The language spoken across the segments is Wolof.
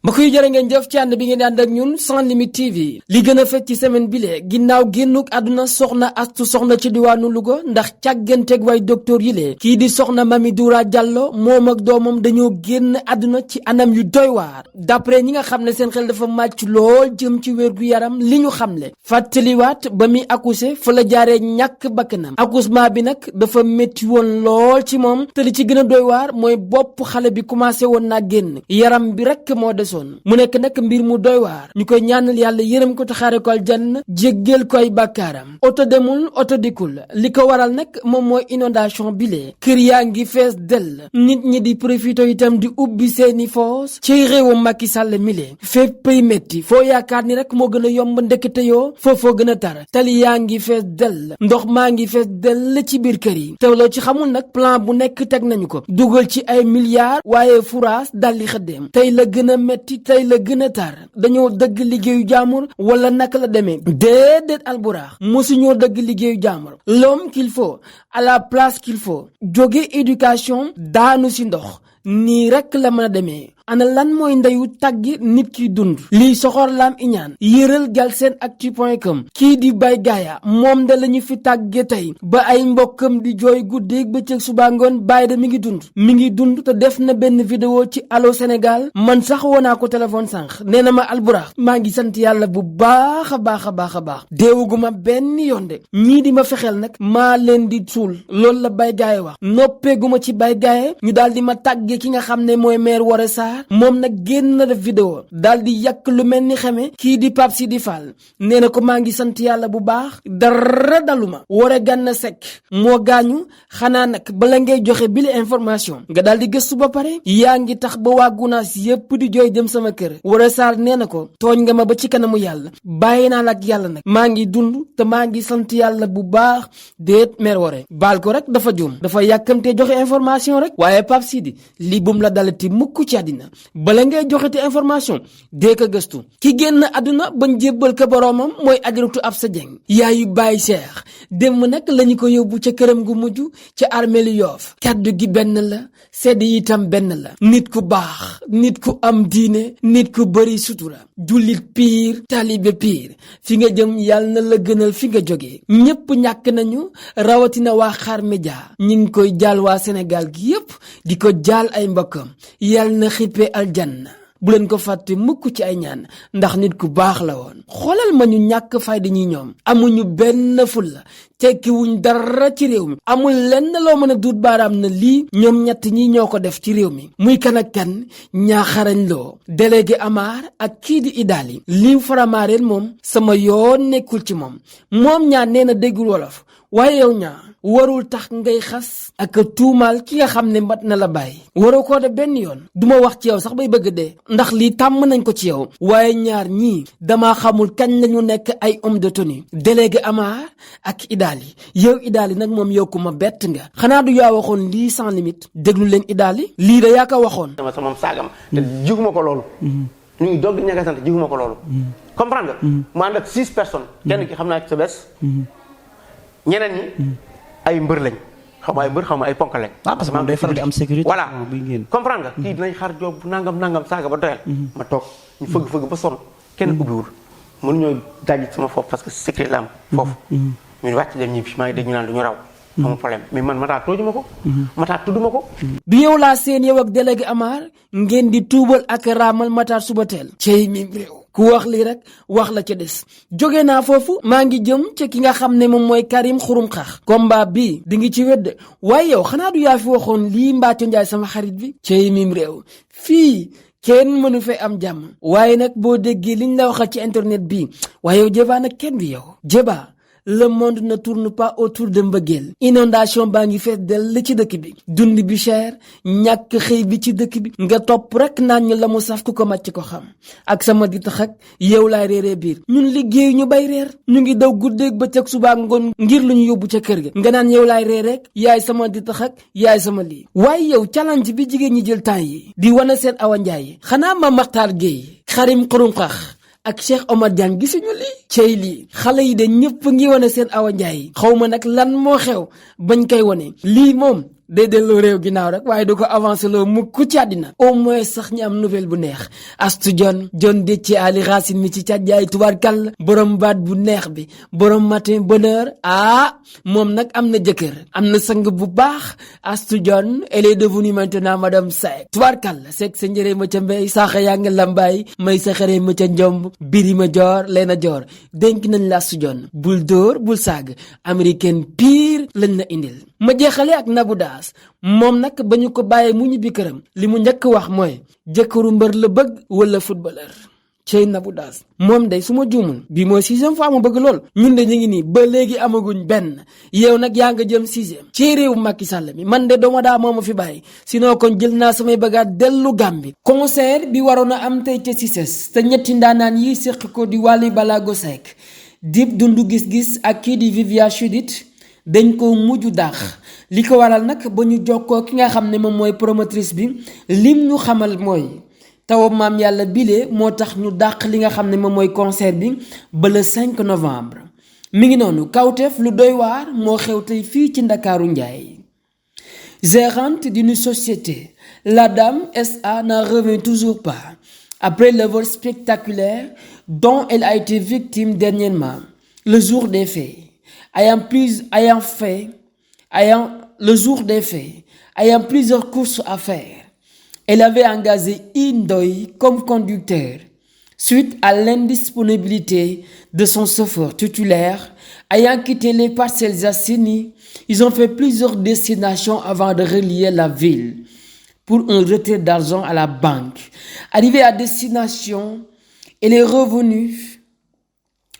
mbokk yi jërë ngeen jëf ci ànd bi ngeen di ànd ak ñun Sans Limites TV li gën a fekk ci semaine bile ginnaaw génnuk àdduna soxna Astu Soxna ci diwaanu Louga ndax càgganteeg way docteur yi lee kii di soxna Mami Doura Diallo moom ak doomam dañoo génn àdduna ci anam yu doy waar d'après ñi nga xam ne seen xel dafa màcc lool jëm ci wér-gu-yaram li ñu xamle fàttaliwaat ba muy accouché fa la jaaree ñàkk bakkanam accouchement bi nag dafa métti woon lool ci moom te li ci gën a doy waar mooy bopp xale bi commencé woon naa génn yaram bi rek moo des mu nekk nag mbir mu doy waar ñu koy ñaanal yàlla yërëm ko te xaare ko aljanna jéggal koy bàkkaaram oto demul oto dikkul li ko waral nag moom mooy inondation bile kër yaa ngi fees dell nit ñi di profité itam di ubbi seeni foos ci réewu Macky Sall mile féppay métti foo yaakaar ni rek moo gën a yomb ndekete yoo foofoo gën a tar tali yaa ngi fees dell ndox maa ngi fees dell ci biir kër yi te loo ci xamul nag plan bu nekk teg nañu ko dugal ci ay milliards waaye furaas daldi xëddeem tey la gën a métti tey la gën a tar dañoo dëgg liggéeyu jaamur wala naka la demee déedéet alburaax mosuñoo dëgg liggéeyu jaamur l'homme qu'il faut à la place qu'il faut jóge éducation daanu si ndox nii rek la mën a demee ana lan mooy ndeyu tàggi nit ki dund lii soxor laam iñaan yëral galsenactu.com kii di Baye Gaaya moom de lañu fi tàgge tey ba ay mbokkam di jooy guddeeg bëccëg suba ngoon Baye de mi ngi dund te def na benn vidéo ci Allô Sénégal man sax woonaa ko téléphone sànq nee na ma alburax maa ngi sant yàlla bu baax a baax a baax a baax deewuguma benn yoon de ñii di ma fexeel nag maa leen di suul loolu la Baye Gaaya wax noppeeguma ci Baye Gaaya ñu daal di ma tàgge ki nga xam ne mooy maire Woré Sarr moom nag génn na def vidéo daal di yàq lu mel ni xeme kii di Pape Sidi Fall nee na ko maa ngi sant yàlla bu baax dara daluma Woré Gana Seck moo gaañu xanaa nag bala ngay joxe bile information nga daal di gëstu ba pare yaa ngi tax ba waa Gunaas yépp di jooy dem sama kër Woré Sarr nee na ko tooñ nga ma ba ci kanamu yàlla bàyyi naa la ak yàlla nag maa ngi dund te maa ngi sant yàlla bu baax déet mère Woré baal ko rek dafa juum dafa yàkkamtee joxe information rek waaye Pape Sidi lii bum la dalati mukk ci àddina bala ngay joxete information dee ko gëstu ki génn àdduna bañ jébbal ko boroomam mooy Ajaratu Absa Dieng yaayu Baye Cheikh démb nag lañu ko yóbbu ca këram gu mujj ca armeelu Yoff kaddu gi benn la sedd itam benn la nit ku baax nit ku am diine nit ku bëri sutura jullit piir taalibe piir fi nga jëm yàlla na la gënal fi nga jógee ñépp ñàkk nañu rawatina waa Xaar Média ñi ngi koy jaal waa Sénégal gi yépp di ko jaal ay mbokkam yàlla na xippee aljanna bu leen ko fàtte mukk ci ay ñaan ndax nit ku baax la woon xoolal ma ñu ñàkk fayda ñi ñoom amuñu benn fulla tekkiwuñ dara ci réew mi amul lenn loo mën a duut baaraam na lii ñoom ñett ñi ñoo ko def ci réew mi muy kan ak kan ñaaxarañ loo délégué Amar ak kii di Idali lii faramaareel moom sama yoon nekkul ci moom ñaar nee na déggul wolof waaye yow ñaa warul tax ngay xas ak tuumaal ki nga xam ne mat na la bàyyi waroo koo de benn yoon duma wax ci yow sax bay bëgg dee ndax lii tàmm nañ ko ci yow waaye ñaar ñii dama xamul kañ lañu nekk ay homme de tenue délégué Amar ak Idali yow Idali nag moom yow ku ma bett nga xanaa du yaa waxoon lii Sans Limites déglu leen Idali lii da yaa ko waxoon sama saagam te jiguma ko loolu ñu ngi doog di ñàkk a sant jiguma ko loolu comprendre nga ma ànd ak 6 personnes kenn ki xam naa ci sa bés ñeneen ñi ay mbër lañ xaw ma ay mbër xaw ma ay ponk lañ. parce que moom day faral di am sécurité. voilà comprendre nga. kii dinañ xaar job nangam saaga ba doyal. ma toog ñu fëgg ba sonn kenn ubbiwul mënuñoo dajji sama foofu parce que sécurité la am foofu. ñu wàcc dem ñibbi maa ngi dégg ñu naan du ñu raw. amul problème mais man Matar toojuma ko. Matar tudduma ko. du yow laa seen yow ak délégué Amar ngeen di tuubal ak raamal Matar suba teel. cey mi réew. ku wax lii rek wax la ca des jóge naa foofu maa ngi jëm ca ki nga xam ne moom mooy Karim Xurum Xax combat bi di ngi ci wedd waaye yow xanaa du yaa fi waxoon lii Mbathio Ndiaye sama xarit bi cey mim réew fii kenn mënu fee am jàmm waaye nag boo déggee liñ la waxal ci internet bi waaye yow Jeba nag kenn du yow Jeba le monde ne tourne pas autour de mbëggeel inondation baa ngi fees dell ci dëkk bi dund bi cher ñàkk xëy bi ci dëkk bi nga topp rek naan ñu la mu saf ku ko màcc ko xam ak sama di tax ak yow laay reeree biir ñun liggéeyu ñu bay reer ñu ngi daw guddeeg bëccëg suba ngoon ngir lu ñu yóbbu ca kër ga nga naan yow laay reer rek yaay sama di tax ak yaay sama lii waaye yow challenge bi jigéen ñi jël temps yi di wane seen Awa Ndiaye xanaa ma Makhtar Gueye Karim Xurum Xax ak Cheikh Omar Diagne gisuñu lii cey lii xale yi de ñëpp ngi wane seen Awa Ndiaye xaw ma nag lan moo xew bañ koy wane lii moom day delloo réew ginnaaw rek waaye du ko avancé loo mukk ci àddina au moins sax ñi am nouvelle bu neex Astou Dione Déthié Ali Racine mi ci càjjaay tubaarkal borom baat bu neex bi borom matin bonheur moom nag am na jëkkër am na sang bu baax Astou Dione elle est devenue maintenant madame Seck tubaarkal Seck sa njëree ma ca mbey saaxa yaa nga lambaay may sa xëree ma ca njomb biri ma joor leena joor dénk nañ la Astou Dione bul dóor bul saag américaine pire lañ la indil ma jeexale ak Nabou Daas moom nag ba ñu ko bàyyee mu ñibbi këram li mu njëkk wax mooy jëkkëru mbër la bëgg wala footballeur cey Nabou Daas moom day su ma juumul bii mooy 6e fois mu bëgg lool ñun de ñu ngi nii ba léegi amaguñ benn yow nag yaa nga jëm 6e ci réew Macky Sall mi man de dooma daa moo ma fi bàyyi sinon kon jël naa samay bagaat dellu Gàmbi concert bi waroon a am tey ca CICES te ñetti ndaanaan yi séq ko di Wally Ballago Seck Dip Doundou Guiss Guiss ak kii di Viviane Chidid dañ ko mujj dàq li ko waral nag ba ñu jokkoo ki nga xam ne moom mooy promotrice bi lim ñu xamal mooy taw maam yàlla bile moo tax ñu dàq li nga xam ne moom mooy concert bi ba le 5 novembre mi ngi noonu kawteef lu doy waar moo xew tey fii ci Ndakaaru Njaay gérante d'une société la dame SA n'en revient toujours pas après le vol spectaculaire dont elle a été victime dernièrement le jour des faits ayant plusieurs courses à faire. Elle avait engagé Ndoye comme conducteur. Suite à l'indisponibilité de son chauffeur titulaire, ayant quitté les Parcelles Assainies, ils ont fait plusieurs destinations avant de relier la ville pour un retrait d'argent à la banque. Arrivée à destination, elle est revenue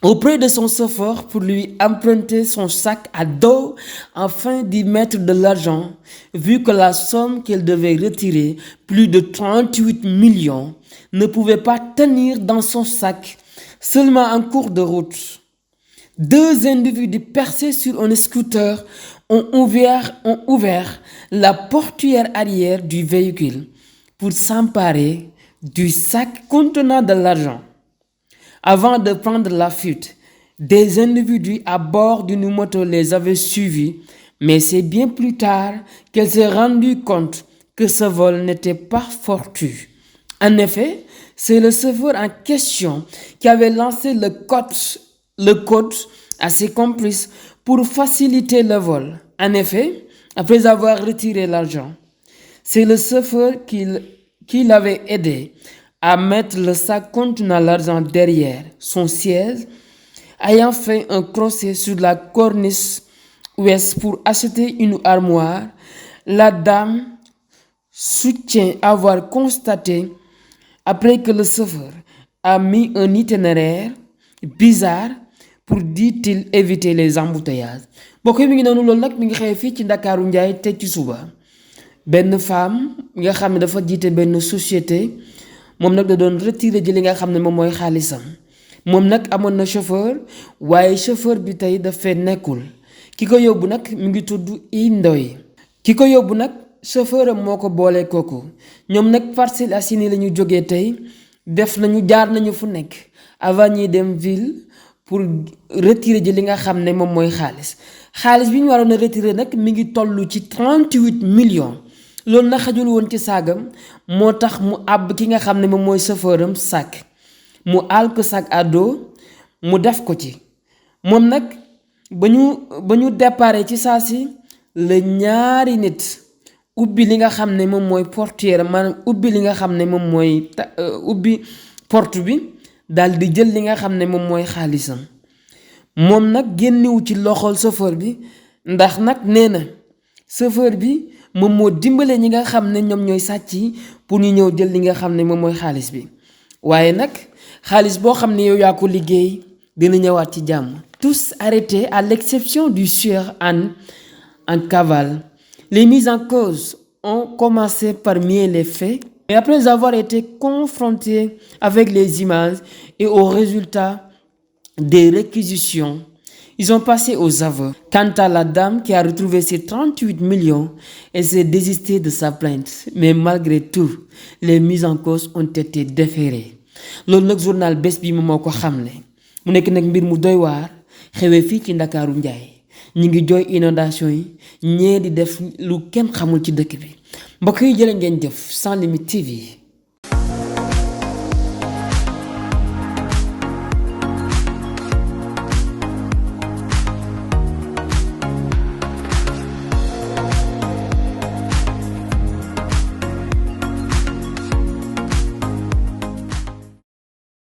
auprès de son chauffeur pour lui emprunter son sac à dos afin d'y mettre de l'argent, vu que la somme qu'elle devait retirer, plus de 38 millions, ne pouvait pas tenir dans son sac. Seulement en cours de route, 2 individus percés sur un scooter ont ouvert la portière arrière du véhicule pour s'emparer du sac contenant de l'argent. Avant de prendre la fuite, des individus à bord d'une moto les avaient suivis, mais c'est bien plus tard qu'elle s'est rendue compte que ce vol n'était pas fortuit. En effet, c'est le chauffeur en question qui avait lancé le code à ses complices pour faciliter le vol. En effet, après avoir retiré l'argent, c'est le chauffeur qui l'avait aidé à mettre le sac contenant l'argent derrière son siège, ayant fait un crochet sur la corniche ouest pour acheter une armoire. La dame soutient avoir constaté, après que le chauffeur a mis un itinéraire bizarre pour, dit-il, éviter les embouteillages. mbokk yi mi ngi noonu loolu nag mi ngi xew fii ci Ndakaaru Njaay tey ci suba benn femme nga xam ne dafa jiite benn société moom nag da doon retiré ji li nga xam ne moom mooy xaalisam moom nag amoon na chauffeur waaye chauffeur bi tey dafay nekkul ki ko yóbbu nag mi ngi tudd Ndoye ki ko yóbbu nag chauffeur am moo ko boolee kooku ñoom nag Parcelles Assainies la ñu jógee tey jaar nañu fu nekk avant ñuy dem ville pour retirer ji li nga xam ne moom mooy xaalis bi ñu waroon a retirer nag mi ngi toll ci 38 millions loolu na xajul woon ci saagam moo tax mu àbb ki nga xam ne moom mooy chauffeuram sac mu àll ko sac à dos mu def ko ci moom nag ba ñu déparé ci saa si la ñaari nit ubbi li nga xam ne moom mooy portière maanaam ubbi li nga xam ne moom mooy ubbi porte bi daal di jël li nga xam ne moom mooy xaalisam moom nag génnewu ci loxol chauffeur bi ndax nag nee na chauffeur bi moom moo dimbale ñi nga xam ne ñoom ñooy sàcc yi pour ñu ñëw jël li nga xam ne moom mooy xaalis bi waaye nag xaalis boo xam ne yow yaa ko liggéey dina ñëwaat ci jàmm. Tous arrêtés à l'exception du sieur en cavale. Les mises en cause ont commencé par nier les faits et après avoir été confrontés avec les images et aux résultats des réquisitions, ils ont passé aux aveux. Quant à la dame qui a retrouvé ses 38 millions, elle s'est désistée de sa plainte. Mais malgré tout, les mises en cause ont été déférées. loolu nag journal bés bi moo ko xamle mu nekk nag mbir mu doy waar xewee fii ci Ndakaaru Njaay ñi ngi jooy inondation yi ñee di def lu kenn xamul ci dëkk bi mbokk yi jërë ngeen jëf Sans Limites TV